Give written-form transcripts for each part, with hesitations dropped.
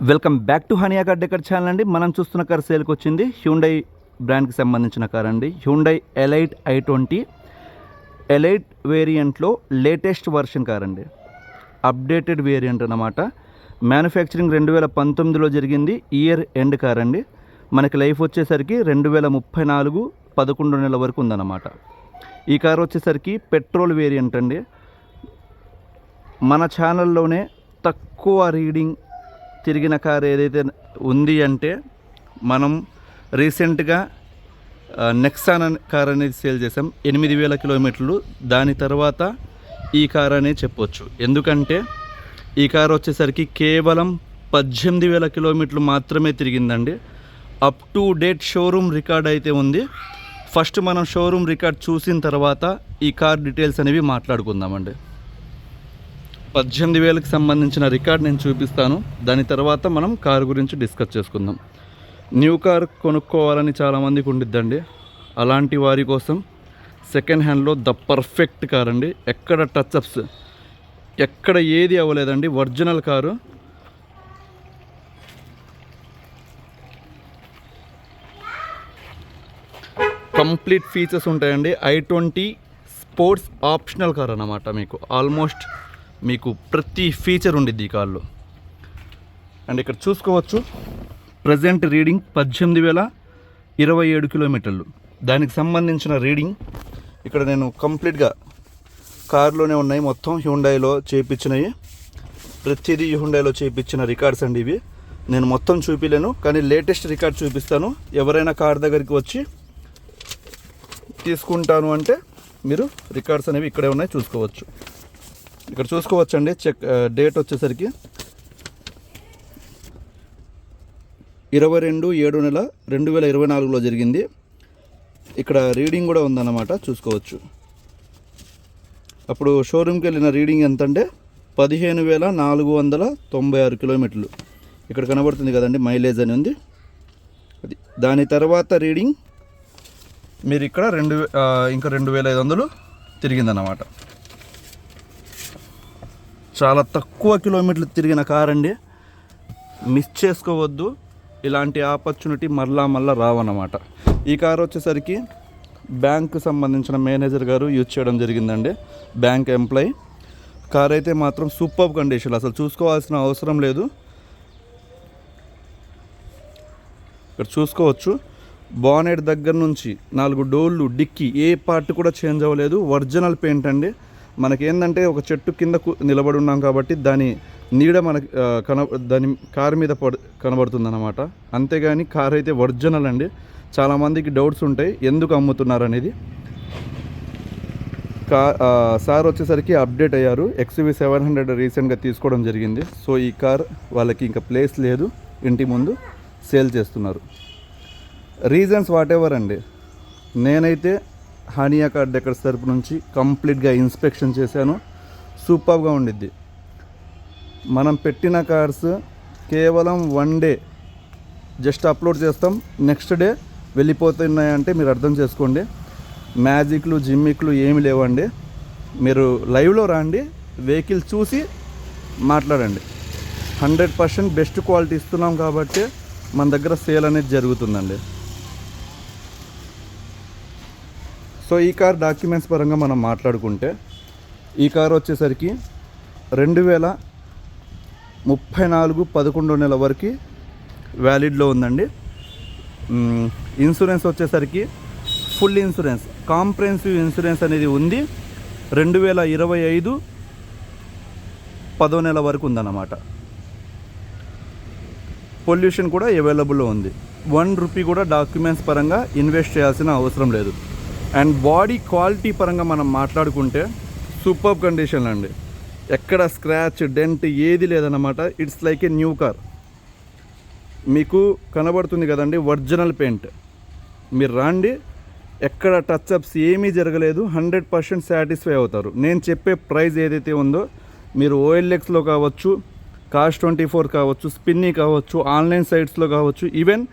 Welcome back to Hania car decor channel అండి. మనం చూస్తున్న కార్ సేల్కి వచ్చింది హ్యుండై బ్రాండ్కి సంబంధించిన కార్ అండి. హ్యుండై ఎలైట్ i20 ఎలైట్ వేరియంట్లో లేటెస్ట్ వర్షన్ కార్ అండి. అప్డేటెడ్ వేరియంట్ అన్నమాట. మ్యానుఫ్యాక్చరింగ్ 2019లో జరిగింది. ఇయర్ ఎండ్ కార్ అండి. మనకి లైఫ్ వచ్చేసరికి 2034 11 నెలల వరకు ఉందన్నమాట. ఈ కార్ వచ్చేసరికి పెట్రోల్ వేరియంట్ అండి. మన ఛానల్లోనే తక్కువ రీడింగ్ తిరిగిన కార్ ఏదైతే ఉంది అంటే మనం రీసెంట్గా నెక్సాన్ కార్ అనేది సేల్ చేసాం. 8000 కిలోమీటర్లు. దాని తర్వాత ఈ కార్ అనేది చెప్పొచ్చు. ఎందుకంటే ఈ కార్ వచ్చేసరికి కేవలం 18,000 కిలోమీటర్లు మాత్రమే తిరిగిందండి. Up to date showroom record అయితే ఉంది. ఫస్ట్ మనం షోరూమ్ రికార్డ్ చూసిన తర్వాత ఈ కార్ డీటెయిల్స్ అనేవి మాట్లాడుకుందామండి. 18,000కి సంబంధించిన రికార్డ్ నేను చూపిస్తాను. దాని తర్వాత మనం కారు గురించి డిస్కస్ చేసుకుందాం. న్యూ కార్ కొనుక్కోవాలని చాలామందికి ఉండిద్దండి. అలాంటి వారి కోసం సెకండ్ హ్యాండ్లో ద పర్ఫెక్ట్ కార్ అండి. ఎక్కడ టచ్అప్స్ ఎక్కడ ఏది అవ్వలేదండి. Original car. కంప్లీట్ ఫీచర్స్ ఉంటాయండి. i20 స్పోర్ట్స్ ఆప్షనల్ కార్ అన్నమాట. మీకు ఆల్మోస్ట్ మీకు ప్రతి ఫీచర్ ఉండిద్ది ఈ కార్లో. అండ్ ఇక్కడ చూసుకోవచ్చు ప్రజెంట్ రీడింగ్ 18,027 కిలోమీటర్లు. దానికి సంబంధించిన రీడింగ్ ఇక్కడ నేను కంప్లీట్గా కార్లోనే ఉన్నాయి. మొత్తం హ్యుండైలో చేయించినవి. ప్రతిదీ హ్యుండైలో చేయించిన రికార్డ్స్ అండి ఇవి. నేను మొత్తం చూపిలేను, కానీ లేటెస్ట్ రికార్డ్ చూపిస్తాను. ఎవరైనా కార్ దగ్గరికి వచ్చి తీసుకుంటాను అంటే మీరు రికార్డ్స్ అనేవి ఇక్కడే ఉన్నాయి, చూసుకోవచ్చు. ఇక్కడ చూసుకోవచ్చు అండి. డేట్ వచ్చేసరికి 22/7/2024లో జరిగింది. ఇక్కడ రీడింగ్ కూడా ఉందన్నమాట, చూసుకోవచ్చు. అప్పుడు షోరూమ్కి వెళ్ళిన రీడింగ్ ఎంత అంటే 15,496 కిలోమీటర్లు. ఇక్కడ కనబడుతుంది కదండి, మైలేజ్ అని ఉంది అది. దాని తర్వాత రీడింగ్ మీరు ఇక్కడ 2,500 తిరిగిందన్నమాట. చాలా తక్కువ కిలోమీటర్లు తిరిగిన కార్ అండి. మిస్ చేసుకోవద్దు. ఇలాంటి ఆపర్చునిటీ మళ్ళా రావన్నమాట. ఈ కార్ వచ్చేసరికి బ్యాంకు సంబంధించిన మేనేజర్ గారు యూజ్ చేయడం జరిగిందండి. Bank employee. కార్ అయితే మాత్రం సూపర్ కండిషన్, అసలు చూసుకోవాల్సిన అవసరం లేదు. ఇక్కడ చూసుకోవచ్చు బానెట్ దగ్గర నుంచి 4 డోర్లు, డిక్కీ ఏ పార్ట్ కూడా చేంజ్ అవ్వలేదు. ఒరిజినల్ పెయింట్ అండి. మనకేందంటే ఒక చెట్టు కింద నిలబడి ఉన్నాం కాబట్టి దాని నీడ మనకి దాని కారు మీద కనబడుతుంది అన్నమాట. అంతేగాని కార్ అయితే ఒరిజినల్ అండి. చాలామందికి డౌట్స్ ఉంటాయి ఎందుకు అమ్ముతున్నారు అనేది. సార్ వచ్చేసరికి అప్డేట్ అయ్యారు. XUV700 రీసెంట్గా తీసుకోవడం జరిగింది. సో ఈ కార్ వాళ్ళకి ఇంకా ప్లేస్ లేదు, ఇంటి ముందు సేల్ చేస్తున్నారు. రీజన్స్ వాటెవర్ అండి. నేనైతే హనియా కార్ డెకర్స్ తరపు నుంచి కంప్లీట్గా ఇన్స్పెక్షన్ చేశాను. సూపర్గా ఉండిద్ది. మనం పెట్టిన కార్స్ కేవలం 1 డే జస్ట్ అప్లోడ్ చేస్తాం, నెక్స్ట్ డే వెళ్ళిపోతున్నాయంటే మీరు అర్థం చేసుకోండి. మ్యాజిక్లు జిమ్మిక్లు ఏమి లేవండి. మీరు లైవ్లో రండి, వెహికల్ చూసి మాట్లాడండి. 100% బెస్ట్ క్వాలిటీ ఇస్తున్నాం కాబట్టి మన దగ్గర సేల్ అనేది జరుగుతుందండి. సో ఈ కార్ డాక్యుమెంట్స్ పరంగా మనం మాట్లాడుకుంటే ఈ కార్ వచ్చేసరికి 2034 11 నెలల వరకు వ్యాలిడ్లో ఉందండి. ఇన్సూరెన్స్ వచ్చేసరికి ఫుల్ ఇన్సూరెన్స్, కాంప్రహెన్సివ్ ఇన్సూరెన్స్ అనేది ఉంది. 2025 10వ నెల వరకు ఉందన్నమాట. పొల్యూషన్ కూడా అవైలబుల్లో ఉంది. 1 రూపీ కూడా డాక్యుమెంట్స్ పరంగా ఇన్వెస్ట్ చేయాల్సిన అవసరం లేదు. అండ్ బాడీ క్వాలిటీ పరంగా మనం మాట్లాడుకుంటే సూపర్ కండిషన్ అండి. ఎక్కడ స్క్రాచ్ డెంట్ ఏది లేదన్నమాట. It's like a new car. మీకు కనబడుతుంది కదండి ఒరిజినల్ పెయింట్. మీరు రండి, ఎక్కడ టచ్అప్స్ ఏమీ జరగలేదు. 100% సాటిస్ఫై అవుతారు. నేను చెప్పే ప్రైస్ ఏదైతే ఉందో మీరు OLXలో కావచ్చు, Cars24 కావచ్చు, స్పిన్నీ కావచ్చు, ఆన్లైన్ సైట్స్లో కావచ్చు, ఈవెన్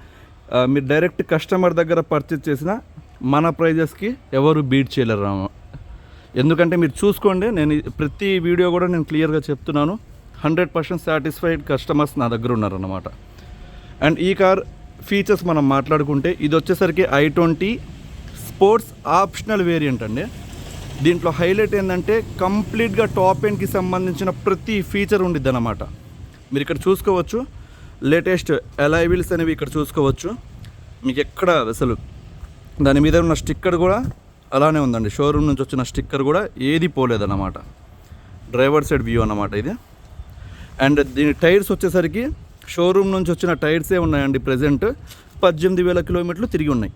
మీరు డైరెక్ట్ కస్టమర్ దగ్గర పర్చేజ్ చేసిన మన ప్రైజెస్కి ఎవరు బీట్ చేయలేరు. ఎందుకంటే మీరు చూసుకోండి, నేను ప్రతి వీడియో కూడా నేను క్లియర్గా చెప్తున్నాను. 100% సాటిస్ఫైడ్ కస్టమర్స్ నా దగ్గర ఉన్నారన్నమాట. అండ్ ఈ కార్ ఫీచర్స్ మనం మాట్లాడుకుంటే ఇది వచ్చేసరికి i20 స్పోర్ట్స్ ఆప్షనల్ వేరియంట్ అండి. దీంట్లో హైలైట్ ఏంటంటే కంప్లీట్గా టాప్ ఎండ్కి సంబంధించిన ప్రతి ఫీచర్ ఉండిద్ది అన్నమాట. మీరు ఇక్కడ చూసుకోవచ్చు, లేటెస్ట్ అలాయ్ వీల్స్ అనేవి ఇక్కడ చూసుకోవచ్చు. మీకు ఎక్కడ అసలు దాని మీద ఉన్న స్టిక్కర్ కూడా అలానే ఉందండి. షోరూమ్ నుంచి వచ్చిన స్టిక్కర్ కూడా ఏది పోలేదన్నమాట. డ్రైవర్ సైడ్ వ్యూ అన్నమాట ఇది. అండ్ దీని టైర్స్ వచ్చేసరికి షోరూమ్ నుంచి వచ్చిన టైర్సే ఉన్నాయండి. ప్రజెంట్ 18,000 కిలోమీటర్లు తిరిగి ఉన్నాయి.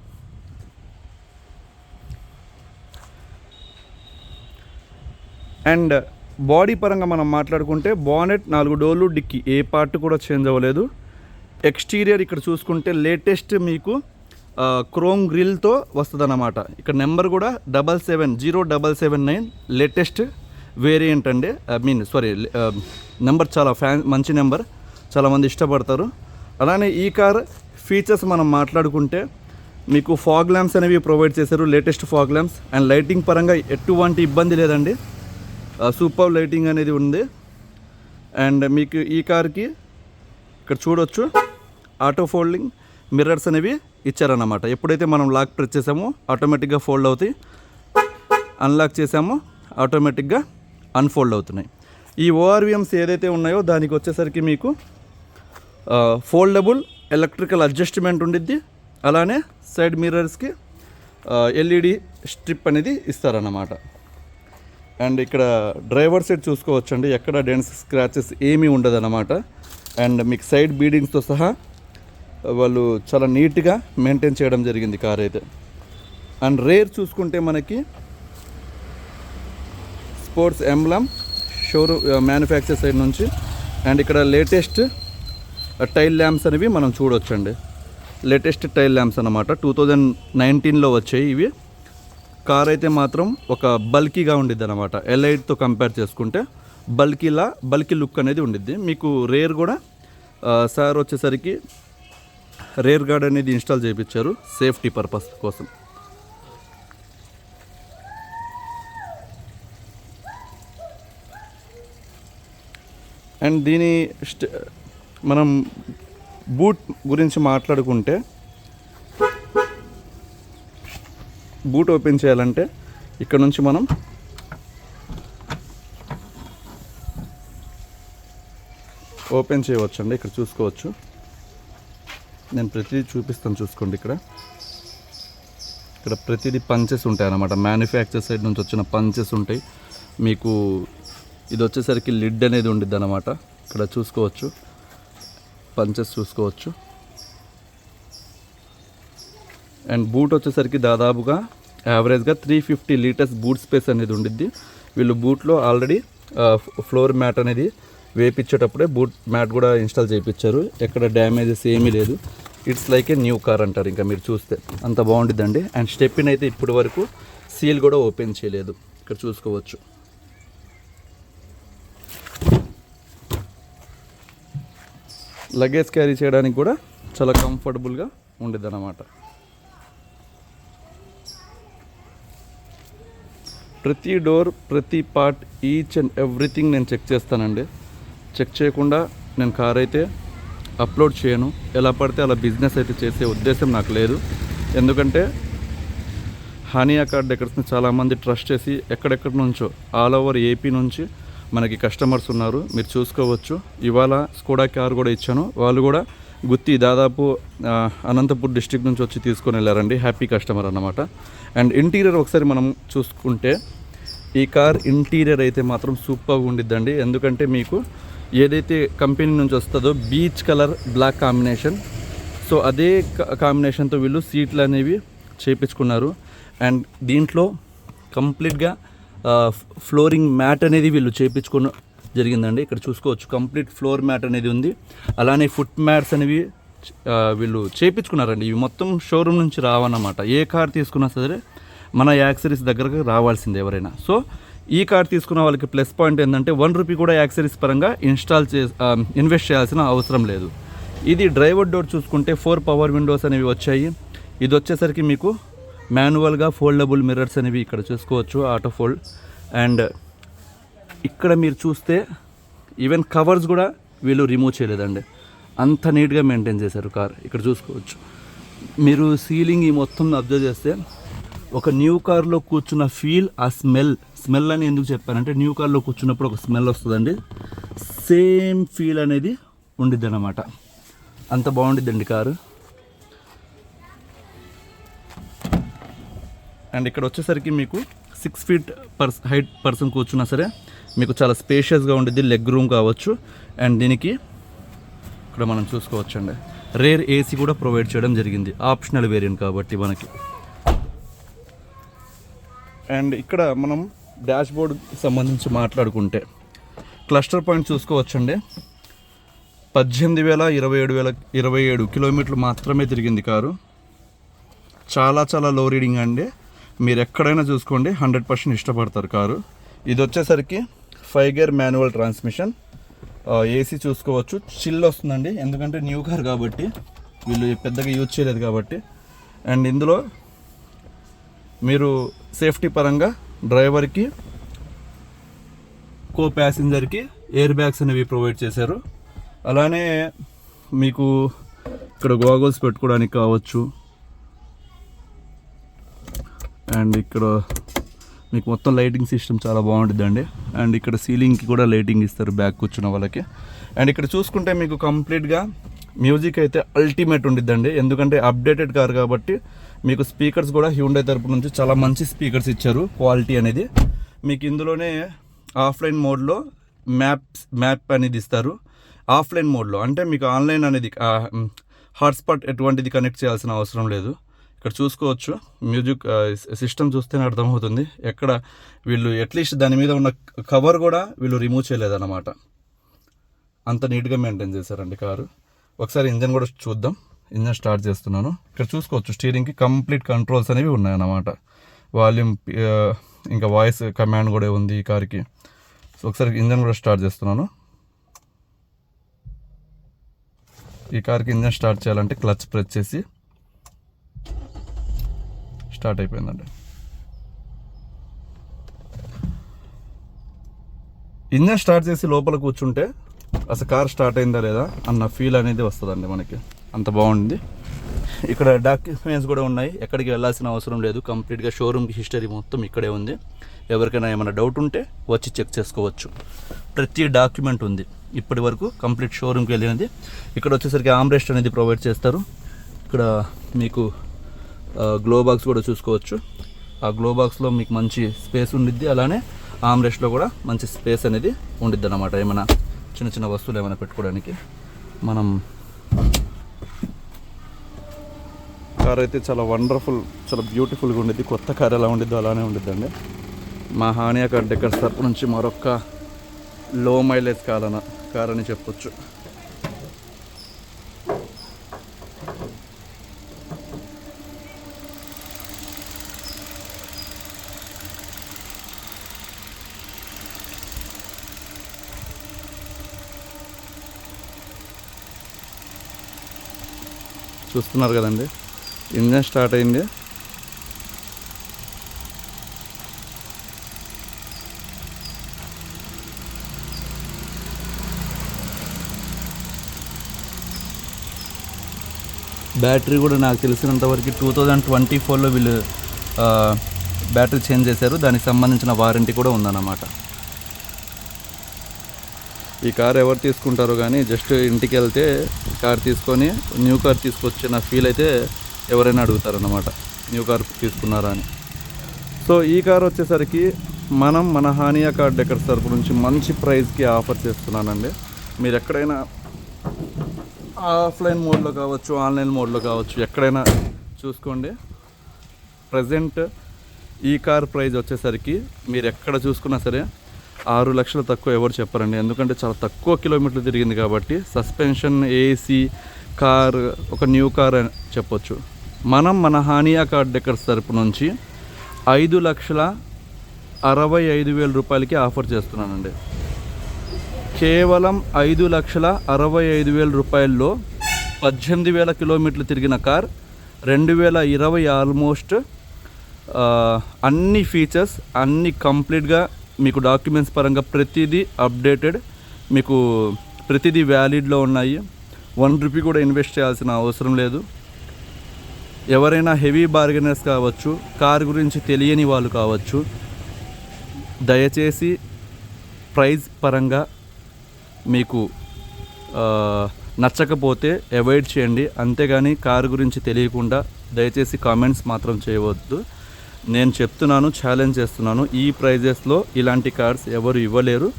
అండ్ బాడీ పరంగా మనం మాట్లాడుకుంటే బానెట్ 4 డోర్లు, డిక్కీ ఏ పార్ట్ కూడా చేంజ్ అవ్వలేదు. ఎక్స్టీరియర్ ఇక్కడ చూసుకుంటే లేటెస్ట్ మీకు క్రోమ్ గ్రిల్తో వస్తుంది అన్నమాట. ఇక్కడ నెంబర్ కూడా 77079 లేటెస్ట్ వేరియంట్ అండి. నెంబర్ చాలా మంచి నెంబర్, చాలామంది ఇష్టపడతారు. అలానే ఈ కార్ ఫీచర్స్ మనం మాట్లాడుకుంటే మీకు ఫాగ్ ల్యాంప్స్ అనేవి ప్రొవైడ్ చేశారు, latest fog lamps. And lighting పరంగా ఎటువంటి ఇబ్బంది లేదండి, సూపర్ లైటింగ్ అనేది ఉంది. అండ్ మీకు ఈ కార్కి ఇక్కడ చూడొచ్చు ఆటో ఫోల్డింగ్ మిర్రర్స్ అనేవి ఇచ్చారన్నమాట. ఎప్పుడైతే మనం లాక్ ప్రెస్ చేసామో ఆటోమేటిక్గా ఫోల్డ్ అవుతాయి, అన్లాక్ చేసామో ఆటోమేటిక్గా అన్ఫోల్డ్ అవుతున్నాయి. ఈ ఓఆర్విఎమ్స్ ఏదైతే ఉన్నాయో దానికి వచ్చేసరికి మీకు ఫోల్డబుల్ ఎలక్ట్రికల్ అడ్జస్ట్మెంట్ ఉండిద్ది. అలానే సైడ్ మిర్రర్స్కి ఎల్ఈడి స్ట్రిప్ అనేది ఇస్తారన్నమాట. అండ్ ఇక్కడ డ్రైవర్ సైడ్ చూసుకోవచ్చండి, ఎక్కడ డెన్స్ స్క్రాచెస్ ఏమీ ఉండదన్నమాట. అండ్ మీకు సైడ్ బీడింగ్స్తో సహా వాళ్ళు చాలా నీట్గా మెయింటైన్ చేయడం జరిగింది కార్ అయితే. అండ్ రేర్ చూసుకుంటే మనకి sports emblem showroom manufacture side నుంచి. అండ్ ఇక్కడ లేటెస్ట్ టైల్ ల్యాంప్స్ అనేవి మనం చూడొచ్చండి. లేటెస్ట్ టైల్ ల్యాంప్స్ అన్నమాట, 2019లో వచ్చాయి ఇవి. కార్ అయితే మాత్రం ఒక బల్కీగా ఉండిద్ది అనమాట. ఎలైట్తో కంపేర్ చేసుకుంటే బల్కీ లుక్ అనేది ఉండిద్ది. మీకు రేర్ కూడా సార్ వచ్చేసరికి రేర్ గార్డ్ అనేది ఇన్స్టాల్ చేయించారు సేఫ్టీ పర్పస్ కోసం. అండ్ దీని మనం బూట్ గురించి మాట్లాడుకుంటే, బూట్ ఓపెన్ చేయాలంటే ఇక్కడ నుంచి మనం ఓపెన్ చేయవచ్చండి. ఇక్కడ చూసుకోవచ్చు, నేను ప్రతిదీ చూపిస్తాను చూసుకోండి. ఇక్కడ ప్రతిదీ పంచెస్ ఉంటాయి అన్నమాట. మ్యానుఫ్యాక్చర్ సైడ్ నుంచి వచ్చిన పంచెస్ ఉంటాయి. మీకు ఇది వచ్చేసరికి లిడ్ అనేది ఉండిద్ది అన్నమాట. ఇక్కడ చూసుకోవచ్చు, పంచెస్ చూసుకోవచ్చు. అండ్ బూట్ వచ్చేసరికి దాదాపుగా యావరేజ్గా 350 లీటర్స్ బూట్ స్పేస్ అనేది ఉండిద్ది. వీళ్ళు బూట్లో ఆల్రెడీ ఫ్లోర్ మ్యాట్ అనేది వేపించేటప్పుడే బూట్ మ్యాట్ కూడా ఇన్స్టాల్ చేయించారు. ఎక్కడ డ్యామేజెస్ ఏమీ లేదు. It's like a new car అంటారు ఇంకా మీరు చూస్తే, అంత బాగుంటుందండి. అండ్ స్టెప్పిన్ అయితే ఇప్పటి వరకు సీల్ కూడా ఓపెన్ చేయలేదు. ఇక్కడ చూసుకోవచ్చు. లగేజ్ క్యారీ చేయడానికి కూడా చాలా కంఫర్టబుల్గా ఉండేది అన్నమాట. ప్రతి డోర్, ప్రతి పార్ట్, ఈచ్ అండ్ ఎవ్రీథింగ్ నేను చెక్ చేస్తానండి. చెక్ చేయకుండా నేను కార్ అయితే అప్లోడ్ చేయను. ఎలా పడితే అలా బిజినెస్ అయితే చేసే ఉద్దేశం నాకు లేదు. ఎందుకంటే హానియా కార్ డెకర్స్ని చాలామంది ట్రస్ట్ చేసి ఎక్కడెక్కడి నుంచో ఆల్ ఓవర్ ఏపీ నుంచి మనకి కస్టమర్స్ ఉన్నారు. మీరు చూసుకోవచ్చు. ఇవాళ స్కోడా కార్ కూడా ఇచ్చాను. వాళ్ళు కూడా గుత్తి దాదాపు అనంతపూర్ డిస్ట్రిక్ట్ నుంచి వచ్చి తీసుకొని వెళ్ళారండి. హ్యాపీ కస్టమర్ అన్నమాట. అండ్ ఇంటీరియర్ ఒకసారి మనం చూసుకుంటే ఈ కార్ ఇంటీరియర్ అయితే మాత్రం సూపర్గా ఉండిద్దండి. ఎందుకంటే మీకు ఏదైతే కంపెనీ నుంచి వస్తుందో beach colour black combination, so అదే కాంబినేషన్తో వీళ్ళు సీట్లు అనేవి చేయించుకున్నారు. అండ్ దీంట్లో కంప్లీట్గా ఫ్లోరింగ్ మ్యాట్ అనేది వీళ్ళు చేయించుకున్న జరిగిందండి. ఇక్కడ చూసుకోవచ్చు, కంప్లీట్ ఫ్లోర్ మ్యాట్ అనేది ఉంది. అలానే ఫుట్ మ్యాట్స్ అనేవి వీళ్ళు చేయించుకున్నారండి. ఇవి మొత్తం షోరూమ్ నుంచి రావన్నమాట. ఏ కార్ తీసుకున్నా సరే మన యాక్సరీస్ దగ్గరకు రావాల్సిందే ఎవరైనా. సో ఈ కార్ తీసుకున్న వాళ్ళకి ప్లస్ పాయింట్ ఏంటంటే ₹1 కూడా యాక్సరీస్ పరంగా ఇన్వెస్ట్ చేయాల్సిన అవసరం లేదు. ఇది డ్రైవర్ డోర్ చూసుకుంటే 4 పవర్ విండోస్ అనేవి వచ్చాయి. ఇది వచ్చేసరికి మీకు మాన్యువల్గా ఫోల్డబుల్ మిర్రర్స్ అనేవి ఇక్కడ చూసుకోవచ్చు, ఆటో ఫోల్డ్. అండ్ ఇక్కడ మీరు చూస్తే ఈవెన్ కవర్స్ కూడా వీళ్ళు రిమూవ్ చేయలేదండి. అంత నీట్గా మెయింటైన్ చేశారు కార్. ఇక్కడ చూసుకోవచ్చు మీరు సీలింగ్ ఈ మొత్తం అబ్జర్వ్ చేస్తే ఒక న్యూ కార్లో కూర్చున్న ఫీల్, ఆ స్మెల్ అని ఎందుకు చెప్పానంటే న్యూ కార్లో కూర్చున్నప్పుడు ఒక స్మెల్ వస్తుందండి, సేమ్ ఫీల్ అనేది ఉండిద్ది అన్నమాట. అంత బాగుండిద్దండి కారు. అండ్ ఇక్కడ వచ్చేసరికి మీకు 6 feet హైట్ పర్సన్ కూర్చున్నా సరే మీకు చాలా స్పేషియస్గా ఉండిద్ది. లెగ్ రూమ్ కావచ్చు. అండ్ దీనికి ఇక్కడ మనం చూసుకోవచ్చు అండి, రేర్ ఏసీ కూడా ప్రొవైడ్ చేయడం జరిగింది, ఆప్షనల్ వేరియంట్ కాబట్టి మనకి. అండ్ ఇక్కడ మనం డాష్ బోర్డ్కి సంబంధించి మాట్లాడుకుంటే క్లస్టర్ పాయింట్ చూసుకోవచ్చండి. 18,27 కిలోమీటర్లు మాత్రమే తిరిగింది కారు. చాలా లో రీడింగ్ అండి. మీరు ఎక్కడైనా చూసుకోండి 100% ఇష్టపడతారు కారు. ఇది వచ్చేసరికి 5 gear మాన్యువల్ ట్రాన్స్మిషన్. ఏసీ చూసుకోవచ్చు, చిల్ వస్తుందండి, ఎందుకంటే న్యూ కార్ కాబట్టి వీళ్ళు పెద్దగా యూజ్ చేయలేదు కాబట్టి. అండ్ ఇందులో మీరు సేఫ్టీ పరంగా డ్రైవర్కి, కో ప్యాసింజర్కి ఎయిర్ బ్యాగ్స్ అనేవి ప్రొవైడ్ చేశారు. అలానే మీకు ఇక్కడ గోగల్స్ పెట్టుకోవడానికి కావచ్చు. అండ్ ఇక్కడ మీకు మొత్తం లైటింగ్ సిస్టమ్ చాలా బాగుంటుందండి. అండ్ ఇక్కడ సీలింగ్కి కూడా లైటింగ్ ఇస్తారు బ్యాక్ కూర్చున్న వాళ్ళకి. అండ్ ఇక్కడ చూసుకుంటే మీకు కంప్లీట్గా మ్యూజిక్ అయితే అల్టిమేట్ ఉండిద్దండి, ఎందుకంటే అప్డేటెడ్ కార్ కాబట్టి. మీకు స్పీకర్స్ కూడా హ్యూండై తరపు నుంచి చాలా మంచి స్పీకర్స్ ఇచ్చారు, క్వాలిటీ అనేది. మీకు ఇందులోనే ఆఫ్లైన్ మోడ్లో మ్యాప్ అనేది ఇస్తారు. ఆఫ్లైన్ మోడ్లో అంటే మీకు ఆన్లైన్ అనేది హాట్స్పాట్ ఎటువంటిది కనెక్ట్ చేయాల్సిన అవసరం లేదు. ఇక్కడ చూసుకోవచ్చు మ్యూజిక్ సిస్టమ్ చూస్తేనే అర్థమవుతుంది. ఎక్కడ వీళ్ళు అట్లీస్ట్ దాని మీద ఉన్న కవర్ కూడా వీళ్ళు రిమూవ్ చేయలేదన్నమాట. అంత నీట్గా మెయింటైన్ చేశారండి కారు. ఒకసారి ఇంజన్ కూడా చూద్దాం. ఇంజన్ స్టార్ట్ చేస్తున్నాను. ఇక్కడ చూసుకోవచ్చు స్టీరింగ్కి కంప్లీట్ కంట్రోల్స్ అనేవి ఉన్నాయన్నమాట. వాల్యూమ్ ఇంకా వాయిస్ కమాండ్ కూడా ఉంది ఈ కార్కి. సో ఒకసారి ఇంజన్ కూడా స్టార్ట్ చేస్తున్నాను. ఈ కార్కి ఇంజన్ స్టార్ట్ చేయాలంటే క్లచ్ ప్రెస్ చేసి స్టార్ట్ అయిపోయిందండి. ఇంజన్ స్టార్ట్ చేసి లోపల కూర్చుంటే అసలు కార్ స్టార్ట్ అయిందా లేదా అన్న ఫీల్ అనేది వస్తుందండి మనకి. అంత బాగుంది. ఇక్కడ డాక్యుమెంట్స్ కూడా ఉన్నాయి, ఎక్కడికి వెళ్ళాల్సిన అవసరం లేదు. కంప్లీట్గా షోరూమ్కి హిస్టరీ మొత్తం ఇక్కడే ఉంది. ఎవరికైనా ఏమైనా డౌట్ ఉంటే వచ్చి చెక్ చేసుకోవచ్చు. ప్రతి డాక్యుమెంట్ ఉంది ఇప్పటి వరకు, కంప్లీట్ షోరూమ్కి వెళ్ళినది. ఇక్కడ వచ్చేసరికి ఆమ్రెస్ట్ అనేది ప్రొవైడ్ చేస్తారు. ఇక్కడ మీకు గ్లో బాక్స్ కూడా చూసుకోవచ్చు. ఆ గ్లో బాక్స్లో మీకు మంచి స్పేస్ ఉండిద్ది. అలానే ఆమ్రెస్ట్లో కూడా మంచి స్పేస్ అనేది ఉండిద్ది అన్నమాట. ఏమైనా చిన్న వస్తువులు ఏమైనా పెట్టుకోవడానికి. మనం కార్ అయితే చాలా వండర్ఫుల్, చాలా బ్యూటిఫుల్గా ఉండిద్ది. కొత్త కార్ ఎలా ఉండిద్దో అలానే ఉండిద్దండి. మా హానియా కార్ డెకర్స్ తరపు నుంచి మరొక లో మైలేజ్ కార్ అని చెప్పొచ్చు. చూస్తున్నారు కదండి, ఇంజన్ స్టార్ట్ అయింది. బ్యాటరీ కూడా నాకు తెలిసినంతవరకు 2024లో వీళ్ళు బ్యాటరీ చేంజ్ చేశారు. దానికి సంబంధించిన వారంటీ కూడా ఉందన్నమాట. ఈ కార్ ఎవరు తీసుకుంటారో కానీ జస్ట్ ఇంటికి వెళ్తే కార్ తీసుకొని న్యూ కార్ తీసుకొచ్చిన ఫీల్ అయితే ఎవరైనా అడుగుతారన్నమాట, న్యూ కార్ తీసుకున్నారా అని. సో ఈ కార్ వచ్చేసరికి మన హానియా కార్ డెకర్స్ తరపు నుంచి మంచి ప్రైస్కి ఆఫర్ చేస్తున్నానండి. మీరు ఎక్కడైనా ఆఫ్లైన్ మోడ్లో కావచ్చు, ఆన్లైన్ మోడ్లో కావచ్చు, ఎక్కడైనా చూసుకోండి. ప్రజెంట్ ఈ కార్ ప్రైస్ వచ్చేసరికి మీరు ఎక్కడ చూసుకున్నా సరే 6 లక్షలు తక్కువ ఎవరు చెప్పరండి. ఎందుకంటే చాలా తక్కువ కిలోమీటర్లు తిరిగింది కాబట్టి. సస్పెన్షన్, ఏసీ కార్, ఒక న్యూ కార్ అని చెప్పొచ్చు. మన హానియా కార్ డెకర్స్ తరపు నుంచి 5,65,000 రూపాయలకి ఆఫర్ చేస్తున్నానండి. కేవలం 5,65,000 రూపాయల్లో 18,000 కిలోమీటర్లు తిరిగిన కార్, 2020 ఆల్మోస్ట్ అన్ని ఫీచర్స్ అన్నీ కంప్లీట్గా మీకు డాక్యుమెంట్స్ పరంగా ప్రతిదీ అప్డేటెడ్. మీకు ప్రతిదీ వ్యాలిడ్లో ఉన్నాయి. 1 రూపీ కూడా ఇన్వెస్ట్ చేయాల్సిన అవసరం లేదు. ఎవరైనా హెవీ బార్గెనర్స్ కావచ్చు, కార్ గురించి తెలియని వాళ్ళు కావచ్చు, దయచేసి ప్రైస్ పరంగా మీకు నచ్చకపోతే అవాయిడ్ చేయండి. అంతేగాని కారు గురించి తెలియకుండా దయచేసి కామెంట్స్ మాత్రం చేయవద్దు. నేను చెప్తున్నాను, ఛాలెంజ్ చేస్తున్నాను, ఈ ప్రైజెస్లో ఇలాంటి కార్స్ ఎవరు ఇవ్వలేరు.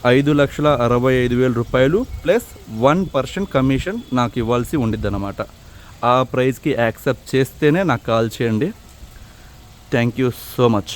5,65,000 రూపాయలు ప్లస్ 1% కమిషన్ నాకు ఇవ్వాల్సి ఉండిద్దన్నమాట. ఆ ప్రైస్కి యాక్సెప్ట్ చేస్తేనే నాకు కాల్ చేయండి. Thank you so much.